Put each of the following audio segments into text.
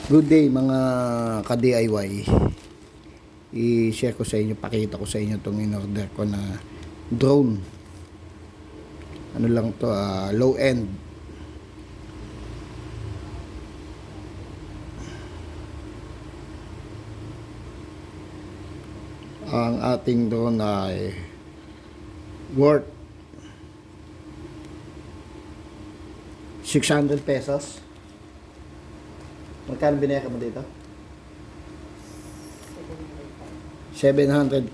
Good day mga ka-DIY. I-share ko sa inyo, pakita ko sa inyo itong in-order ko na drone. Ano lang to, low end. Ang ating drone ay worth 600 pesos. Magkano binayad mo dito? 705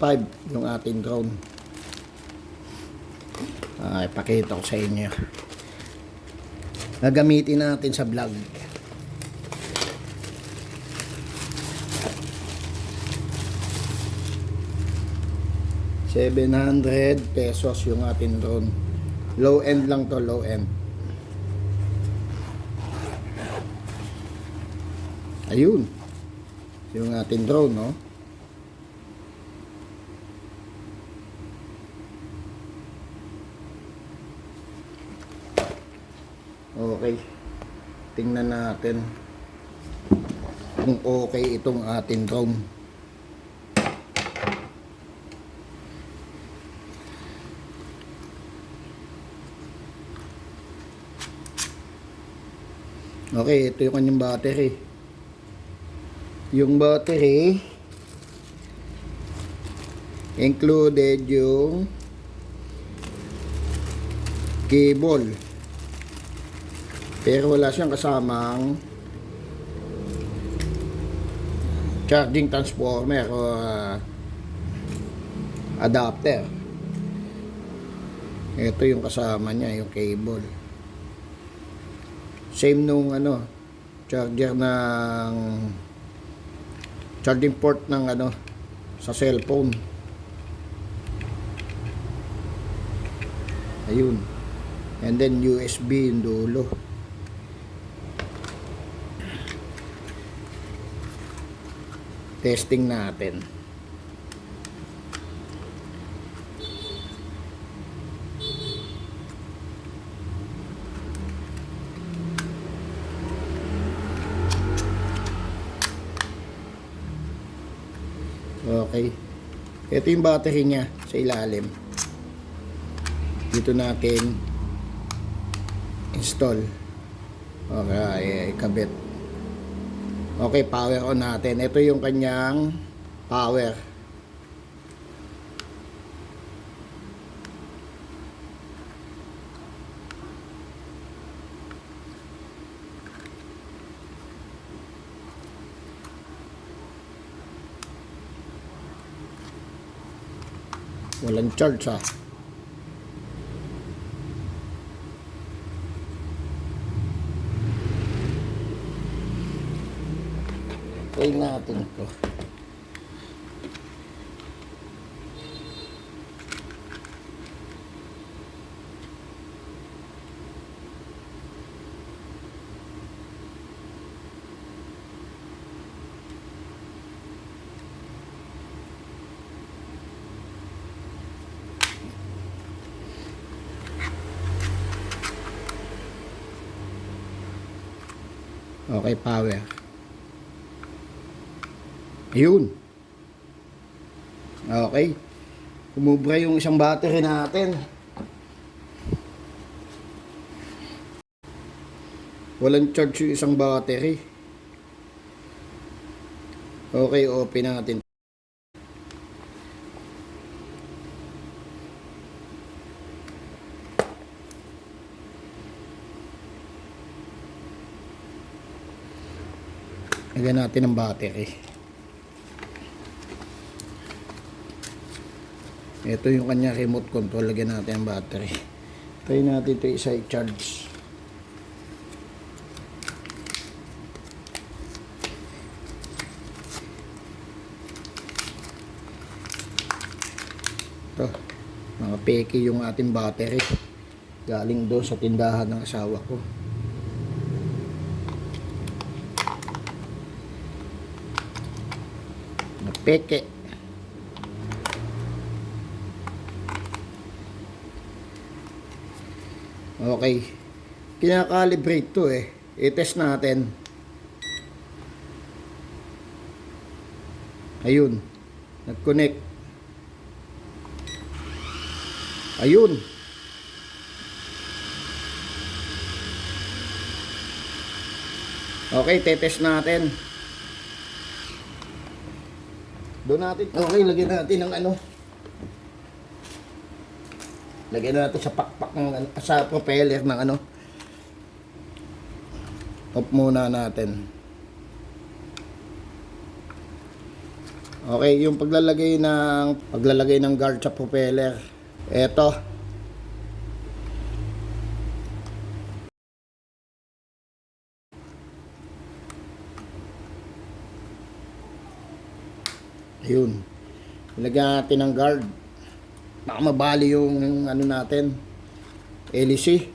yung ating drone. Ipakita ko sa inyo. Gagamitin natin sa vlog. ₱700 yung ating drone. Low end lang to, low end. Ayun. Yung ating drone, no? Okay. Tingnan natin kung okay itong ating drone. Okay, ito yung kanyang battery. Yung battery included yung cable, pero wala siyang kasamang charging transformer o adapter. Ito yung kasama niya, yung cable. Same nung charger ng charging port ng sa cellphone. Ayun. And then USB yung dulo. Testing natin. Okay. Ito yung battery niya sa ilalim. Dito natin install. Okay, ikabit. Okay, power on natin. Ito yung kanyang power. Walang charge ha. Try natin ito. Okay, power. Yun. Okay. Umubra yung isang battery natin. Walang charge yung isang battery. Okay, open natin. Lagyan natin ang battery. Ito yung kanya remote control. Lagyan natin ang battery. Try natin ito isa i-charge. Ito. Mga peke yung ating battery. Galing doon sa tindahan ng asawa ko. Mga peke. Okay. Kinakalibrate to eh. I-test natin. Ayun. Nag-connect. Ayun. Okay, tetest natin. Doon natin. Okay, lagyan natin ng ano. Lagyan natin sa pakpak ng ano, sa propeller ng ano. Off muna natin. Okay, yung paglalagay ng guard sa propeller. Eto. Ayun. Ilagyan natin ng guard. Baka mabali yung ano natin. LEC.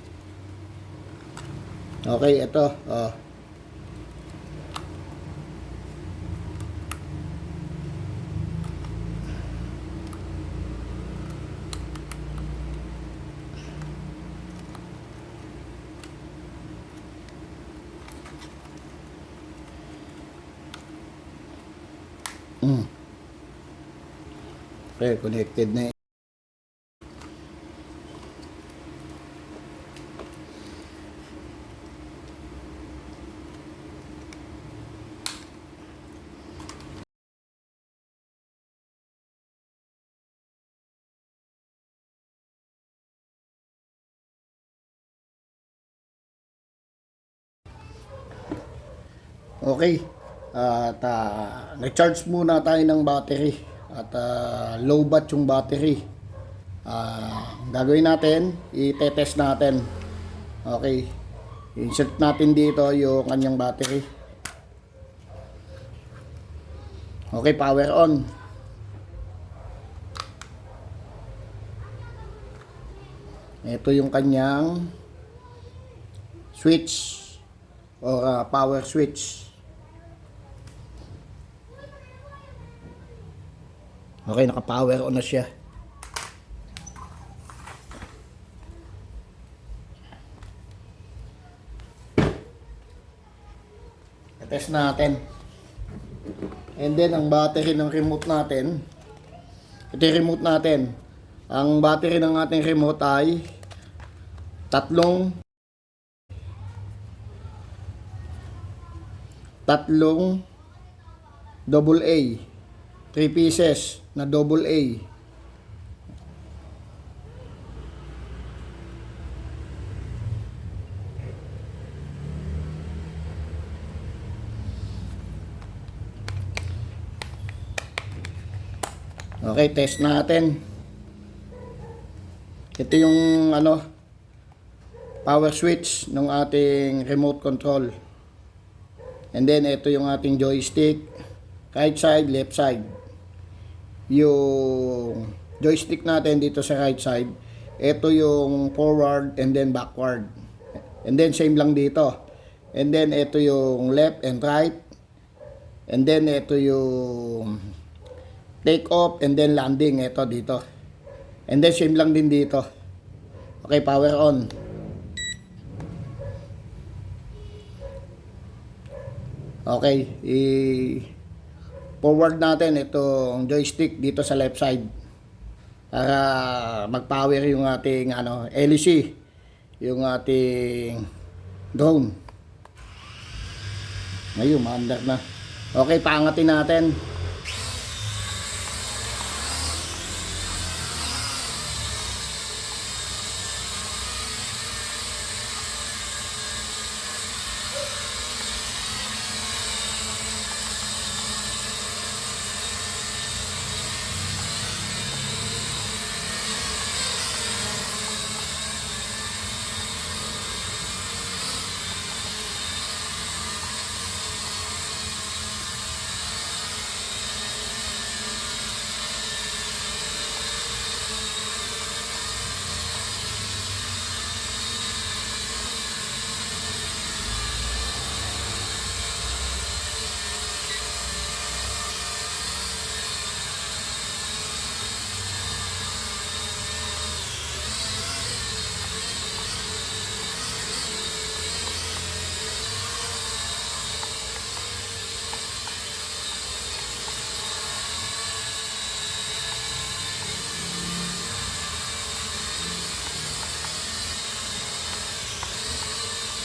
Okay, ito. Oh. Okay, connected na. Okay. At nag-charge muna tayo ng battery. At low bat yung battery. Gagawin natin, i-test natin. Okay. Insert natin dito yung kanyang battery. Okay, power on. Ito yung kanyang switch or power switch. Okay, naka-power on na siya. Test natin. And then, ang battery ng remote natin. Ito yung remote natin. Ang battery ng ating remote ay tatlong double A. 3 pieces na double A. Okay, test natin. Ito yung ano, power switch ng ating remote control. And then ito yung ating joystick, right side, left side. Yung joystick natin dito sa right side, ito yung forward and then backward. And then same lang dito. And then ito yung left and right. And then ito yung take off and then landing, ito dito. And then same lang din dito. Okay, power on. Okay, forward natin itong joystick dito sa left side para mag-power yung ating ano, LEC, yung ating drone. Ngayon, maandar na. Okay, paangatin natin.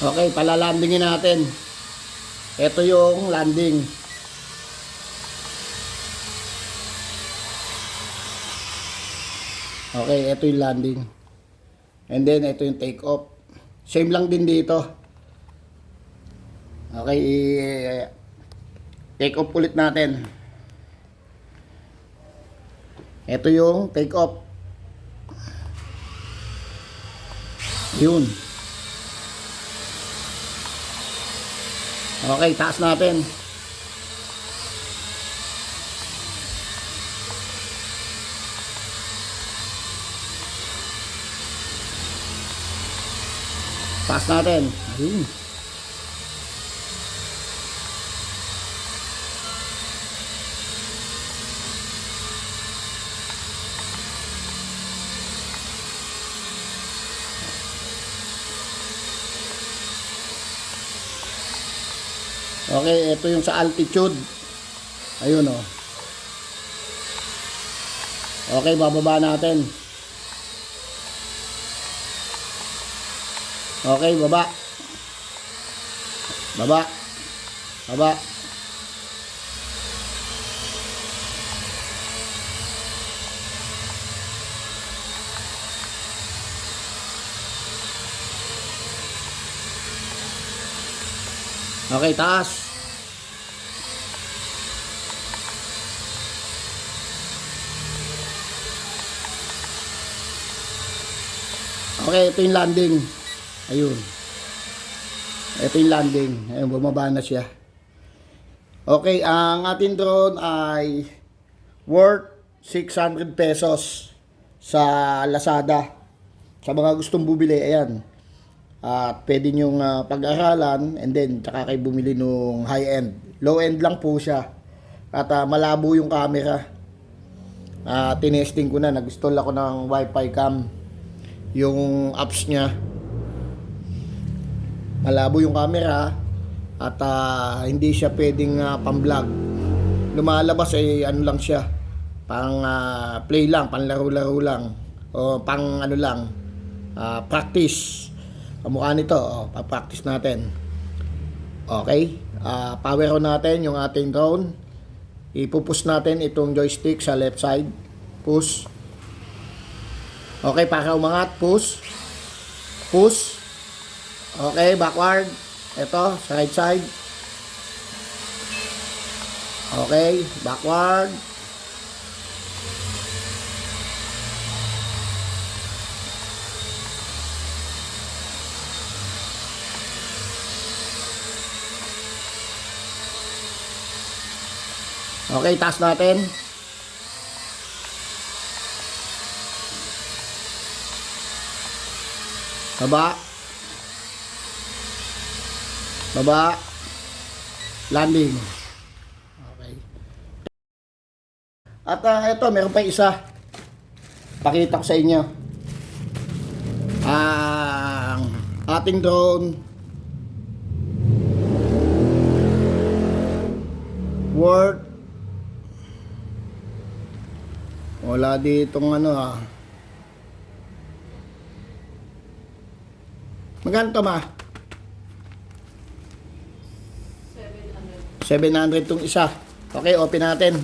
Okay, palalandingin natin. Ito yung landing. Okay, ito yung landing. And then, ito yung take off. Same lang din dito. Okay, take off ulit natin. Ito yung take off. Yun. Okay, taas natin. Taas natin. Ayun. Okay, ito yung sa altitude. Ayun oh. Okay, bababa natin. Okay, baba. Baba. Baba. Okay, taas. Okay, ito yung landing. Ayun. Ito yung landing. Ayun, bumaba na siya. Okay, ang ating drone ay worth 600 pesos sa Lazada. Sa mga gustong bumili, ayan. At pwede nyong pag-aralan and then tsaka kayo bumili nung high-end. Low-end lang po siya. At malabo yung camera. Tinesting ko na. Nag-install ako ng Wi-Fi cam. Yung apps niya. Malabo yung camera. At hindi siya pwedeng pang-vlog. Lumalabas ay ano lang siya. Pang play lang, pang laro-laro lang. O pang ano lang. Practice. Kamukha nito, pa-practice natin. Okay, power on natin yung ating drone. Ipupush natin itong joystick sa left side. Push. Okay, para umangat, push. Push. Okay, backward. Ito, sa right side. Okay, backward. Okay, taas natin. Baba. Baba. Landing. Okay. At ito, meron pa isa. Pakita ko sa inyo. Ang ating drone worth wala ditong ano magkano to ma? 700 tong isa. Okay, open natin.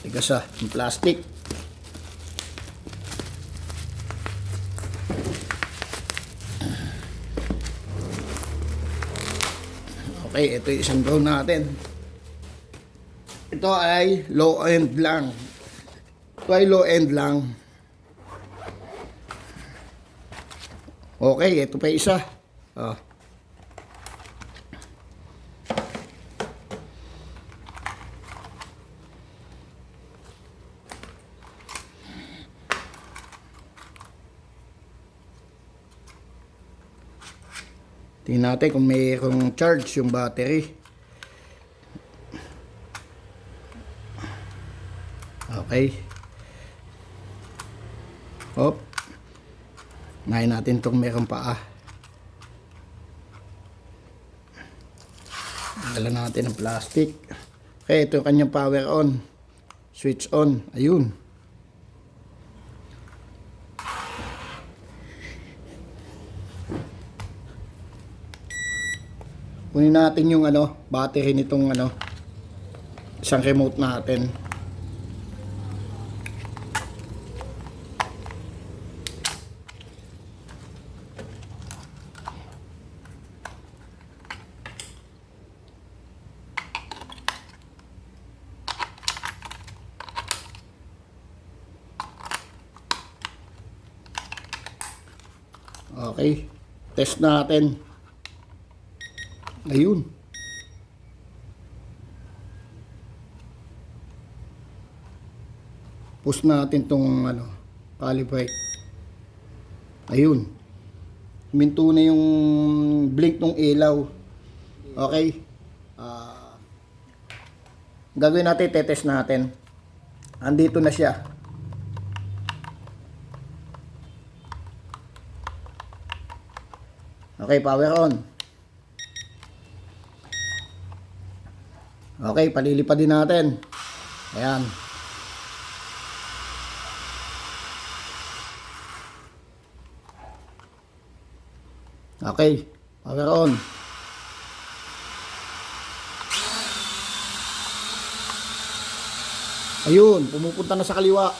Tigas yung plastic. Okay, ito yung isang drone natin. Ito ay low end lang. Ito ay low end lang. Okay, ito pa isa. Tingnan natin kung mayroong charge yung battery. Okay. Hop. Nahin natin itong mayroong paa. Tanggalan natin ang plastic. Okay, ito yung kanyang power on. Switch on. Ayun. Kunin natin yung battery nitong isang remote natin. Okay. Test natin. Ayun. Push natin tong calibrate. Ayun. Huminto na yung blink ng ilaw. Okay. Gagawin natin, tetest natin. Andito na siya. Okay, power on. Okay, palilipad din natin. Ayan. Okay, power on. Ayun, pumupunta na sa kaliwa.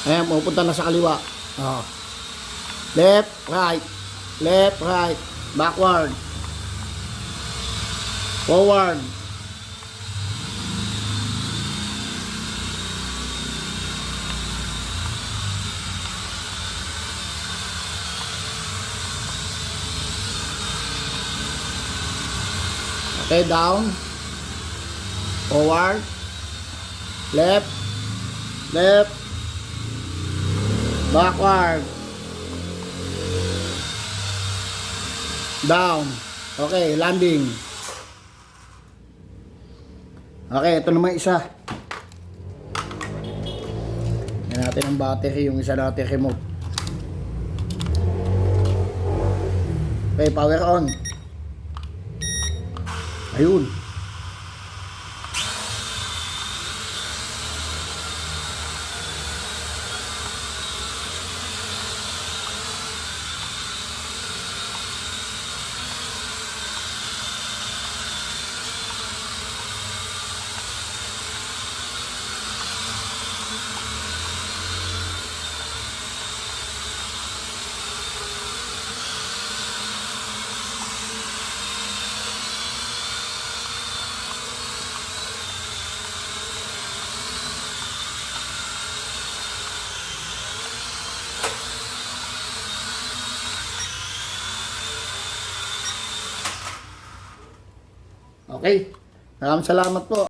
Ayan, pumupunta na sa kaliwa. Oh. Left, right, backward, forward. Okay, down, forward, left, backward, down. Okay, landing. Okay, ito naman isa. Yan natin ang battery, yung isa natin remote. Okay, power on. Ayun. Okay. Maraming salamat po.